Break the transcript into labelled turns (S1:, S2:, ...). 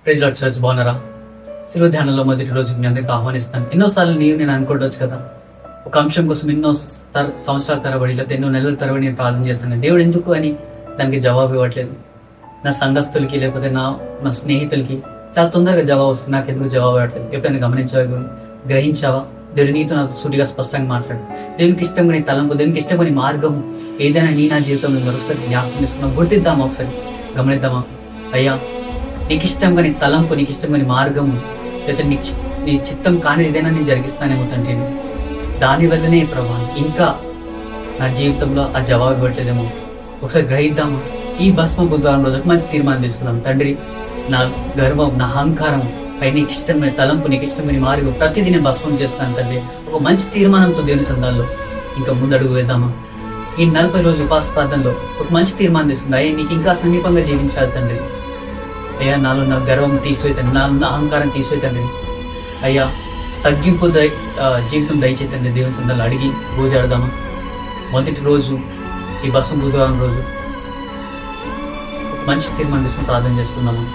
S1: Praise lord church, బాగున్నారా? శిలువ ధ్యానంలో మొదటి రోజు మీ అందరికి ఆహ్వానిస్తాను. ఎన్నోసార్లు నేను అనుకోవచ్చు కదా, ఒక అంశం కోసం ఎన్నో సంవత్సరాల తరబడి లేకపోతే ఎన్నో నెలల తరబడి నేను ప్రార్థన చేస్తాను. దేవుడు ఎందుకు అని దానికి జవాబు ఇవ్వట్లేదు. నా సంఘస్థులకి లేకపోతే నా స్నేహితులకి చాలా తొందరగా జవాబు వస్తుంది, నాకు ఎందుకు జవాబు ఇవ్వట్లేదు? ఎప్పుడైనా గమనించావా, గ్రహించావా? దేవుడి నీతో నాకు సూటిగా స్పష్టంగా మాట్లాడు. దేవునికి ఇష్టంగా నీ తలంపు, దేవునికి ఇష్టంగా నీ మార్గం ఏదైనా నా జీవితంలో మరొకసారి జ్ఞాపకం చేసుకున్నాం, గుర్తిద్దామా? ఒకసారి గమనిద్దామా? అయ్యా, నీకు ఇష్టంగా నీ తలంపు, నీకు ఇష్టంగా నీ మార్గము, లేదా నీ చిత్తం కానీ ఏదైనా నేను జరిగిస్తానేమో తండ్రి. దానివల్లనే ప్రభా ఇంకా నా జీవితంలో ఆ జవాబు ఇవ్వట్లేదేమో. ఒకసారి గ్రహిద్దామా? ఈ భస్మ బుధవారం రోజు మంచి తీర్మానం తీసుకున్నాం. తండ్రి, నా గర్వం, నా అహంకారం పై నీకు ఇష్టమైన తలంపు, నీకు ఇష్టమైన మార్గం ప్రతిదీ నేను భస్మం చేస్తాను తండ్రి. ఒక మంచి తీర్మానంతో దేవుని సందాల్లో ఇంకా ముందడుగు వేద్దామా? ఈ 40 రోజు ఉపాస ప్రార్థనలో ఒక మంచి తీర్మానం తీసుకుందా? అయ్యా, నీకు ఇంకా సమీపంగా జీవించాలి తండ్రి. అయ్యా, నాలో నా గర్వం తీసివేతండి, నాలో నా అహంకారం తీసివేతండి. అయ్యా, తగ్గింపు జీవితం దయచేతండి. దేవుని సందాలు అడిగి పూజాడదామా? మొదటి రోజు ఈ భస్మ బుధవారం రోజు మంచి తీర్మానం తీసుకుని ప్రార్థన చేసుకుందాము.